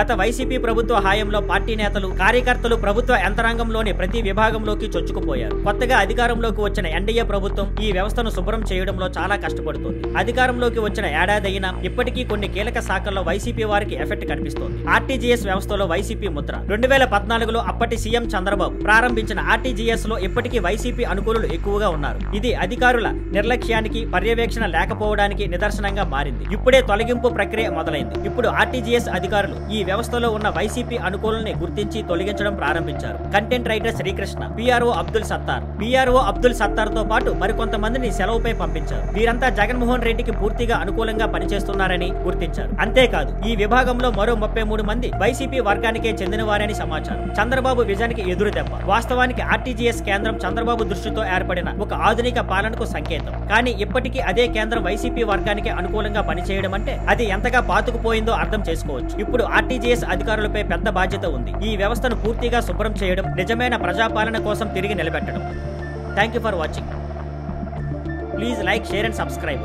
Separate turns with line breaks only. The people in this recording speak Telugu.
గత వైసీపీ ప్రభుత్వ హయాంలో పార్టీ నేతలు కార్యకర్తలు ప్రభుత్వ యంత్రాంగంలోని ప్రతి విభాగంలోకి చొచ్చుకుపోయారు. కొత్తగా అధికారంలోకి వచ్చిన ఎన్డీఏ ప్రభుత్వం ఈ వ్యవస్థను శుభ్రం చేయడంలో చాలా కష్టపడుతోంది. అధికారంలోకి వచ్చిన ఏడాది అయినా ఇప్పటికీ కొన్ని కీలక శాఖల్లో వైసీపీ వారికి ఎఫెక్ట్ కనిపిస్తోంది. ఆర్టీజీఎస్ వ్యవస్థలో వైసీపీ ముద్ర 2014లో అప్పటి సీఎం చంద్రబాబు ప్రారంభించిన ఆర్టీజీఎస్ లో ఇప్పటికీ వైసీపీ అనుకూలులు ఎక్కువగా ఉన్నారు. ఇది అధికారుల నిర్లక్ష్యానికి పర్యవేక్షణ లేకపోవడానికి నిదర్శనంగా మారింది. ఇప్పుడే తొలగింపు ప్రక్రియ మొదలైంది. ఇప్పుడు ఆర్టీజీఎస్ అధికారులు ఈ వ్యవస్థలో ఉన్న వైసీపీ అనుకూలని గుర్తించి తొలగించడం ప్రారంభించారు. Content writer Srikrishna, PRO Abdul Sattar తో పాటు మరికొంతమందిని సెలవుపై పంపించారు. వీరంతా జగన్మోహన్ రెడ్డికి పూర్తిగా అనుకూలంగా పనిచేస్తున్నారని గుర్తించారు. అంతేకాదు ఈ విభాగంలో మరో 33 మంది వైసీపీ వర్గానికే చెందినవారని సమాచారం. చంద్రబాబు విజయానికి ఎదురు దెబ్బ. వాస్తవానికి ఆర్టీజీఎస్ కేంద్రం చంద్రబాబు దృష్టితో ఏర్పడిన ఒక ఆధునిక పాలనకు సంకేతం. కానీ ఇప్పటికీ అదే కేంద్రం వైసీపీ వర్గానికి అనుకూలంగా పనిచేయడం అంటే అది ఎంతగా పాతుకుపోయిందో అర్థం చేసుకోవచ్చు. ఇప్పుడు ఆర్టీజీఎస్ అధికారులపై పెద్ద బాధ్యత ఉంది. ఈ వ్యవస్థను పూర్తిగా శుభ్రం చేయడం, నిజమైన ప్రజాపాలన కోసం తిరిగి నిలబెట్టడం. Thank you for watching. Please like, share and subscribe.